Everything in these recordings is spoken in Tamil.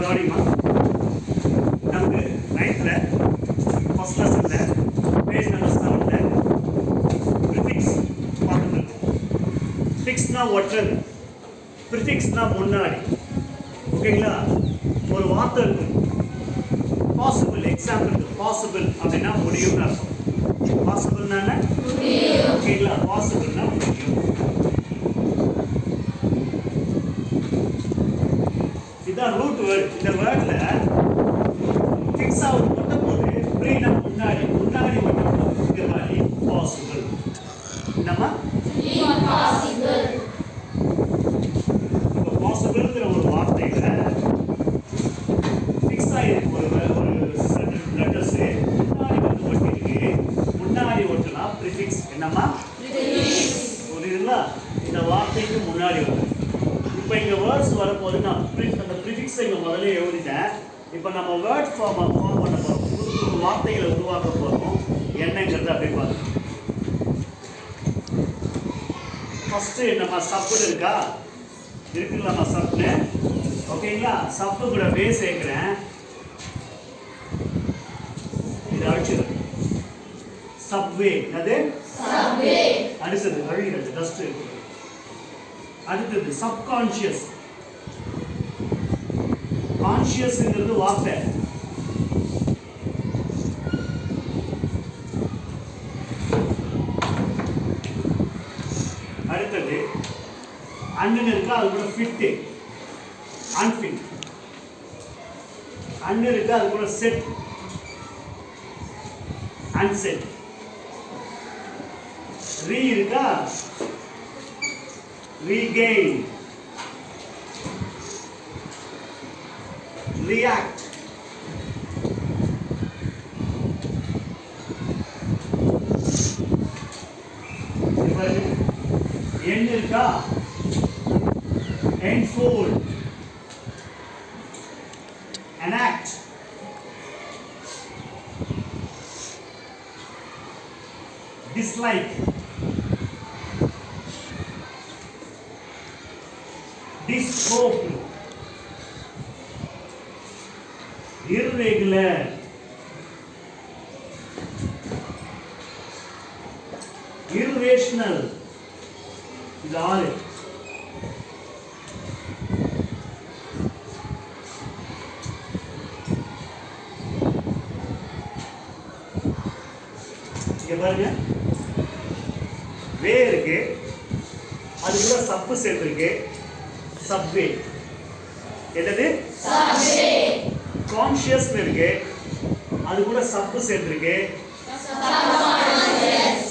கவனிமா நமக்கு 9th ஃபர்ஸ்ட் லெசனில் பேஜ் நம்பர் 7ல் ப்ரிஃபிக்ஸ் பார்த்துருக்கோம். ஃபிக்ஸ்னா ஒற்றது, ப்ரிஃபிக்ஸ்னா முன்னாடி. ஓகேங்களா? ஒரு வார்த்தை இருக்கு, பாசிபிள். எக்ஸாம்பிள் பாசிபிள் அப்படின்னா முடியும்னு அர்த்தம். பாசிபிள்னா ஓகேங்களா? பாசிபிள்னா முடியும். இதுதான் ரூட் வேர்ட். இந்த வேர்ட்ல ஃபிக்ஸ் ஆகுது மட்டும் போது ப்ரீனா முன்னாடி மட்டும் இந்த மாதிரி பாசிபிள். நம்ம impossible. இப்போ பாசிபிள்ங்கிற ஒரு வார்த்தையில ஃபிக்ஸ் ஆகிருக்கு ஒரு லெட்டர்ஸ் முன்னாடி வந்து ஒட்டிருக்கு. முன்னாடி ஒட்டுனா ப்ரிஃபிக்ஸ். என்னம்மா? புரியுதுங்களா? இந்த வார்த்தைக்கு முன்னாடி வந்து இப்போ இங்கே வேர்ட்ஸ் வரும்போது நான் அந்த ப்ரிஃபிக்ஸை இங்கே முதல்ல எழுதிட்டேன். இப்போ நம்ம வேர்ட் ஃபார்ம் பண்ண போகிறோம், புது புது வார்த்தைகளை உருவாக்க போகிறோம். என்னங்கிறது அப்படி பார்க்கணும். ஃபஸ்ட்டு நம்ம சப்புன்னு இருக்கா? இருக்குங்களாம்மா சப்புன்னு? ஓகேங்களா? சப்பு கூட வே சேர்க்குறேன். இது அழிச்சிடும். சப்வே. அது அடுத்தது அழிகிறது, டஸ்ட் இருக்குது. அடுத்தது சப்கான்ஷியஸ். கான்ஷியஸ்ங்கிறது வார்த்தை. அடுத்தது அண்ணன் இருக்கா? அது கூட ஃபிட்டு, அன்ஃபிட். அண்ணன் இருக்கா? அது கூட செட், அன்செட். ரீ இருக்கா? regain, react. end இருக்கா? enfold, enact, dislike, dishope, irregular, irrational. இது 6. இங்க பாருங்க, வே இருக்கு, அது கூட சப்பு சேர்த்துருக்கு. சப்வே. என்னது? Subway. கான்ஷியஸ் இருக்கு, அது கூட சப்பு சேர்த்துருக்கு.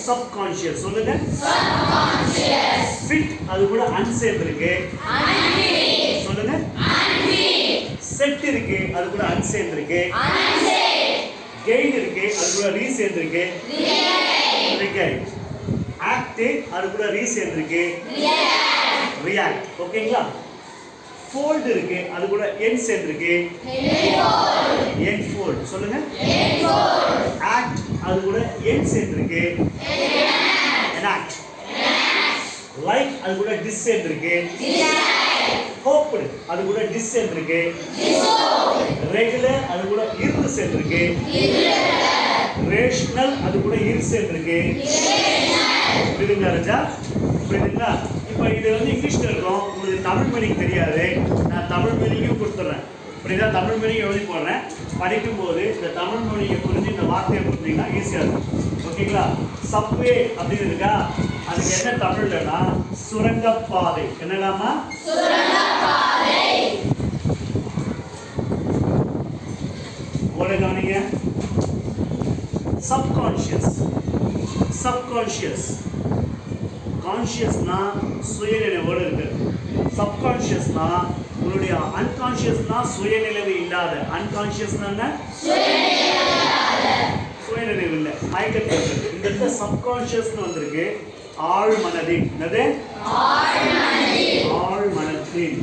சப்கான்ஷியஸ். சொல்லுங்க. Subconscious. ஃபிட், அது கூட அன் சேர்த்துருக்கு. Unfit. சொல்லுங்க. Unfit. செட் இருக்கு, அது கூட அன் சேர்த்துருக்கு. Unsafe. கெயின் இருக்கு, அது கூட ரீ சேர்த்துருக்கு. React. ஆக்ட், அது கூட ரீ சேர்த்துருக்கு. React. ரியாக்ட். ஓகேங்களா? ஃபோல்ட் இருக்கு, அது கூட என் சேர்த்துருக்கு. Enfold. என்ஃபோல்ட். சொல்லுங்க. Enfold. ஆக்ட், அது கூட என் சேர்த்துருக்கு. எனாக்ட். லைக், அது கூட டிஸ் சேர்த்துருக்கு. Dislike. ஹோப், அது கூட டிஸ் சேர்த்துருக்கு. Dishope. ரெகுலர், அது கூட இரு சேர்த்துருக்கு. Irregular. ரேஷனல், அது கூட இரு சேர்த்துருக்கு. Irrational. புரியுதுங்களா ராஜா? புரியுதுங்களா? இப்போ இது வந்து இங்கிலீஷ்ல இருக்கும், உங்களுக்கு தமிழ் மீனிங் தெரியாது. நான் தமிழ் மீனிங்கும் கொடுத்துட்றேன். புரியுதா? தமிழ் மீனிங் எழுதி போடுறேன். படிக்கும்போது இந்த தமிழ் மொழியை புரிஞ்சு இந்த வார்த்தையை புரிஞ்சிங்கன்னா ஈஸியாக இருக்கும். ஓகேங்களா? சப்வே அப்படின்னு இருக்கா? அதுக்கு என்ன தமிழ்லனா சுரங்கப்பாதை. என்னடாமா? சுரங்கப்பாதை. ஒரு கவனிங்க. சப்கான்ஷியஸ். சப்கான்ஷியஸ். கான்ஷியஸ்னா சுயநினைவோடு இருக்கு. சப்கான்ஷியஸ்னா உங்களுடைய அன்கான்ஷியஸ்னா சுயநினைவு இல்லாத. அன்கான்ஷியஸ்னா என்ன? சுயநினைவு இல்லை, மயக்கத்தில் இருக்கு. இந்த இடத்துல சப்கான்ஷியஸ்னு வந்திருக்கு. ஆழ் மனதில். என்னது? ஆழ் மனதில்.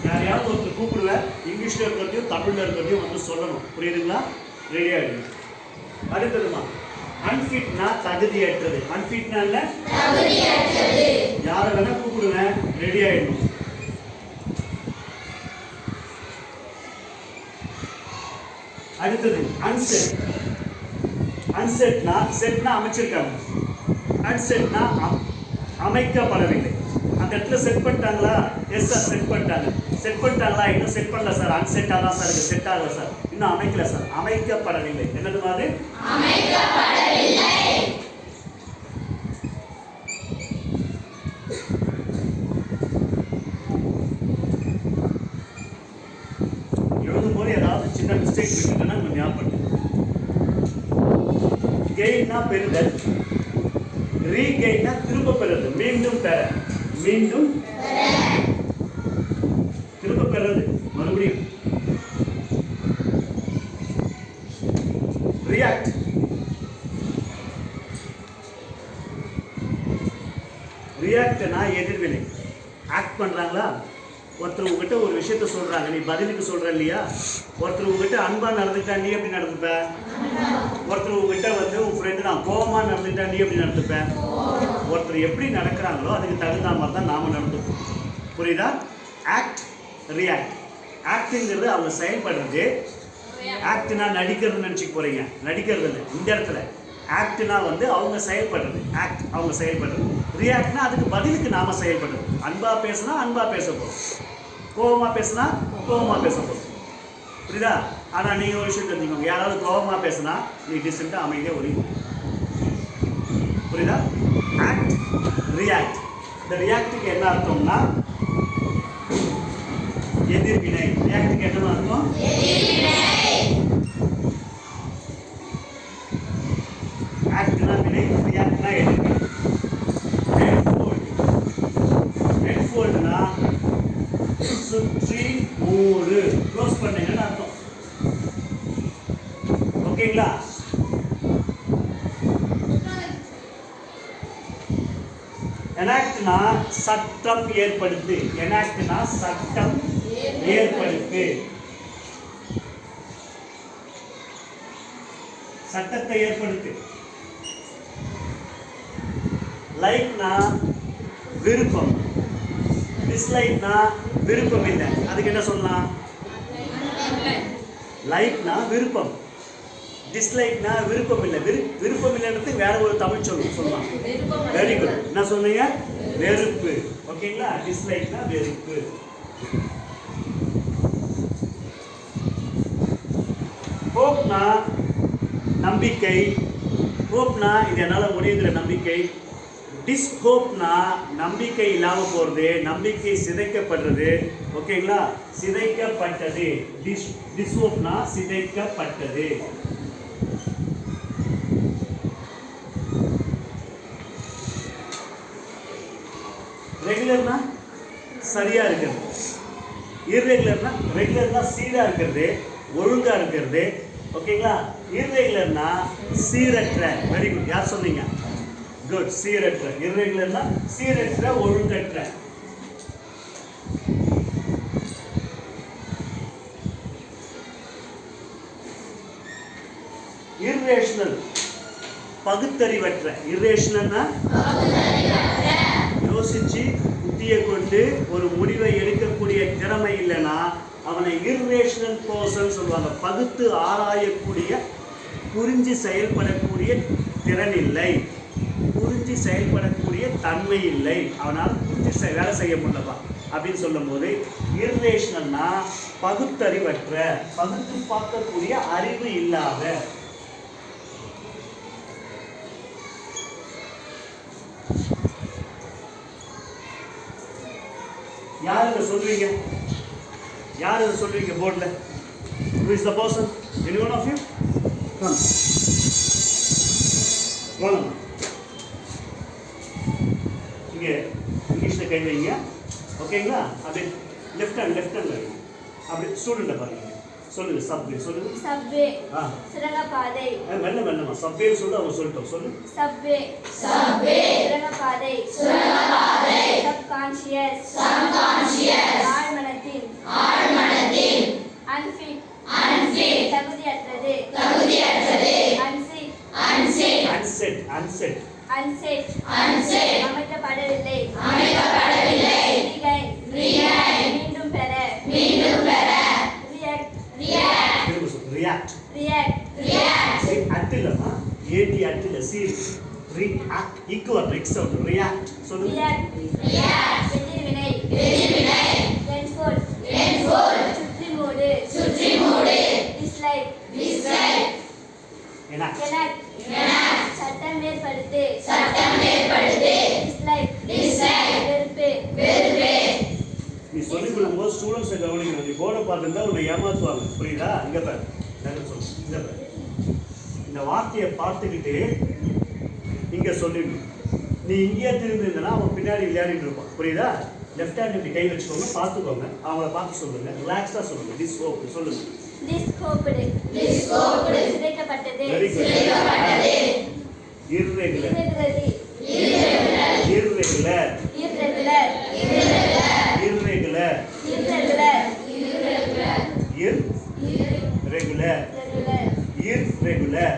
யாரையாவது ஒருத்தர் கூப்பிடுவேன், இங்கிலீஷ்ல இருக்கிறதையும் தமிழ்ல இருக்கிறதையும் வந்து சொல்லணும். புரியுதுங்களா? ரெடியா இருக்கு. அடுத்ததுமா அன்ஃபிட்னா தகுதியற்றது. அன்ஃபிட்னா என்ன? தகுதியற்றது. யாரை வேணா கூப்பிடுவேன், ரெடி ஆயிடணும். அடுத்தது அன்செட். அன்செட்னா செட்னா அமைச்சிருக்காங்க, அன்செட்னா அமைக்கப்படவில்லை. அந்த இடத்துல செட் பண்ணிட்டாங்களா? எஸ் சார் செட் பண்ணிட்டாங்க. செட் பண்ணிட்டாங்களா? இன்னும் செட் பண்ணல சார், அன்செட்டாக தான் சார் இருக்கு, செட் ஆகல சார், இன்னும் அமைக்கல சார். அமைக்கப்படவில்லை. என்னது மாதிரி? அமைக்கப்படவில்லை. எழுதும் போது ஏதாவது சின்ன மிஸ்டேக் இருக்குன்னா கொஞ்சம் ஞாபகம். கெயின்னா பெறுதல், ரீகெயின்னா திரும்ப பெறுது, மீண்டும் பெற, மீண்டும் திரும்ப பெறுது, மறுபடியும். ரியாக்ட், ரியாக்ட்னா எதிர்வினை. ஆக்ட் பண்றாங்களா? ஒருத்தர் உங்ககிட்ட ஒரு விஷயத்த சொல்றாங்க, நீ பதிலுக்கு சொல்ற இல்லையா? ஒருத்தர் உங்ககிட்ட அன்பா நடந்துட்டா நீ எப்படி நடந்துப்ப? ஒருத்தர் உங்ககிட்ட வந்து உன் ஃப்ரெண்டு நான் கோபமா நடந்துட்டா நீ எப்படி நடந்துப்ப? ஒருத்தர் எப்படி நடக்கிறாங்களோ அதுக்கு தகுந்த மாதிரி தான் நாம நடந்துப்போம். புரியுதா? Act, react. ஆக்ட்ங்கிறது அவங்க செயல்படுறது. ஆக்ட்னா நடிக்கிறது நினச்சிக்க போறீங்க, நடிக்கிறது இல்லை இந்த இடத்துல. ஆக்ட்னா வந்து அவங்க செயல்படுறது, ஆக்ட் அவங்க செயல்படுறது. ரியாக்ட்னா அதுக்கு பதிலுக்கு நாம செயல்படுறது. அன்பா பேசினா அன்பா பேச போறோம், கோபமா பேசினா கோபமா பேச போறோம். புரியுதா? ஆனால் நீங்கள் ஒரு விஷயம் தெரிஞ்சுக்கோங்க, யாராவது கோபமா பேசினா நீ டிஸ்டன்ட்டாக அமைதியாக ஒதுங்க. புரியுதா? Act, react. இந்த ரியாக்டுக்கு என்ன அர்த்தம்னா எதிர்வினை. ரியாக்டுக்கு என்ன அர்த்தம்? ஆக்ட்னா வினை, ரியாக்ட்னா எதிர்வினை. ஹெட்ஃபோல்டுனா சுற்றி மூடு, க்ளோஸ் பண்ணுங்கன்னு அர்த்தம். ஓகேங்களா? எனாக்ட்னா சட்டம் ஏற்படுத்து. எனாக்ட்னா சட்டம் ஏற்படுத்து, சட்டத்தை ஏற்படுத்து. லைக்னா விருப்பம், டிஸ்லைக்னா விருப்பம் இல்லை, அதுக்கு என்ன சொல்லலாம்? லைக்னா விருப்பம், டிஸ்லைக்னா விருப்பம் இல்லை. விருப்பம் இல்லைன்றதுக்கு வேற ஒரு தமிழ் சொல்லலாம். Very good. என்ன சொன்னீங்க? வெறுப்பு. ஓகேங்களா? டிஸ்லைக்னா வெறுப்பு. ஹோப்னா நம்பிக்கை. ஹோப்னா இது என்னால் முடியுங்கிற நம்பிக்கை. டிஸ்ஹோப்னா நம்பிக்கை இல்லாமல் போகிறது, நம்பிக்கை சிதைக்கப்படுறது. ஓகேங்களா? சிதைக்கப்பட்டது. டிஸ்ஹோப்னா சிதைக்கப்பட்டது. ரெகுலர்னா சரியா இருக்கிறது, இர்ரெகுலர்னா ரெகுலர்னா சீராக இருக்கிறது, ஒழுங்காக இருக்கிறது. ஓகேங்களா? இர்ரெகுலர்னா சீரற்ற. Very good. யார் சொன்னீங்க? குட். சீரற்ற. இர்ரெகுலர்னா சீரற்ற, ஒழுங்கற்ற. இர்ரேஷனல் பகுத்தறிவற்ற. இர்ரேஷனல்னா யோசிச்சு புத்தியை கொண்டு ஒரு முடிவை எடுக்கக்கூடிய திறமை இல்லைன்னா அவனை இர்ரேஷனல் பர்சன் சொல்லுவாங்க. பகுத்து ஆராயக்கூடிய, புரிஞ்சு செயல்படக்கூடிய திறன் இல்லை, புரிஞ்சு செயல்படக்கூடிய தன்மை இல்லை, அவனால் புரிஞ்சு வேலை செய்ய முடியலப்பா அப்படின்னு சொல்லும் போது இர்ரேஷனல்னா பகுத்தறிவற்ற, பகுத்து பார்க்கக்கூடிய அறிவு இல்லாத. யார் இதை சொல்றீங்க? யார் இதை சொல்றீங்க போர்டில்? Who is the person? Any one of you? Come. வாங்க. இங்கே இங்கிலீஷில் கை வைங்க. ஓகேங்களா? அப்படியே லெஃப்ட் ஹேண்ட் வைங்க. அப்படி ஸ்டூடெண்ட்டை பாருங்க. சொல்லுங்க. சப்வே சொல்லுங்க. சப்வே சுரங்கப்பாதை. மெல்லமா சப்வே சொல்லு. அவங்க சொல்லிட்டோம். சொல்லு. சப்வே சுரங்கப்பாதை. சப்கான்ஷியஸ் ஆழ்மனத்தின் அன்ஃபிட் தகுதியற்றது. அன்சிட் அன்செட் unset, unset, அமைக்கப்படவில்லை, அமைக்கப்படவில்லை, regain, மீண்டும் பெற, react, திரும்ப சொல்லு ரியாக்ட் react, அட் இல்லம்மா ஏடி அட் இல்ல C react equal next sound react சொல்லு react, எதிர்வினை, enforce, சுற்றி மூடு, dislike, ஏன்னா enact, சட்டம் ஏற்படுத்து, dislike, வெறுப்பு, நீ சொல்லிக் கொடுக்கும்போது ஸ்டூடெண்ட்ஸை கவனிக்கணும் நீ போர்டை பார்த்துருந்தா உன்னை ஏமாற்றுவாங்க புரியுதா இங்கே பாரு சொல்லு இங்கே பாரு இந்த வார்த்தையை பார்த்துக்கிட்டு இங்கே சொல்லிடணும் நீ இங்கேயே திரும்பியிருந்தனா அவன் பின்னாடி விளையாடிட்டு இருப்பான் புரியுதா லெஃப்ட் ஹேண்ட் இப்படி கை வச்சுக்கோங்க பார்த்துக்கோங்க அவங்கள பார்த்து சொல்லுங்க ரிலாக்ஸாக சொல்லுங்க டிஸ் ஓப் சொல்லுங்க discoped, சிதைக்கப்பட்டது, very good irregular irregular, irregular irregular irregular, irregular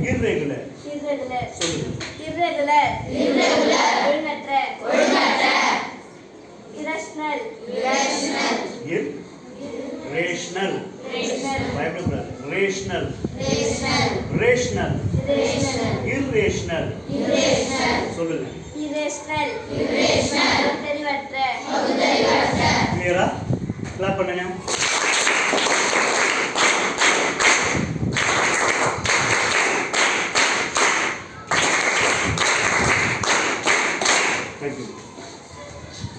irregular irregular சொல்லுங்க irregular, ஒழுங்கற்ற, irrational, irrational பயப்படக்கூடாது rational irrational சொல்லுங்க irrational, தெளிவற்ற, கிளியரா கிளாப் பண்ணுங்க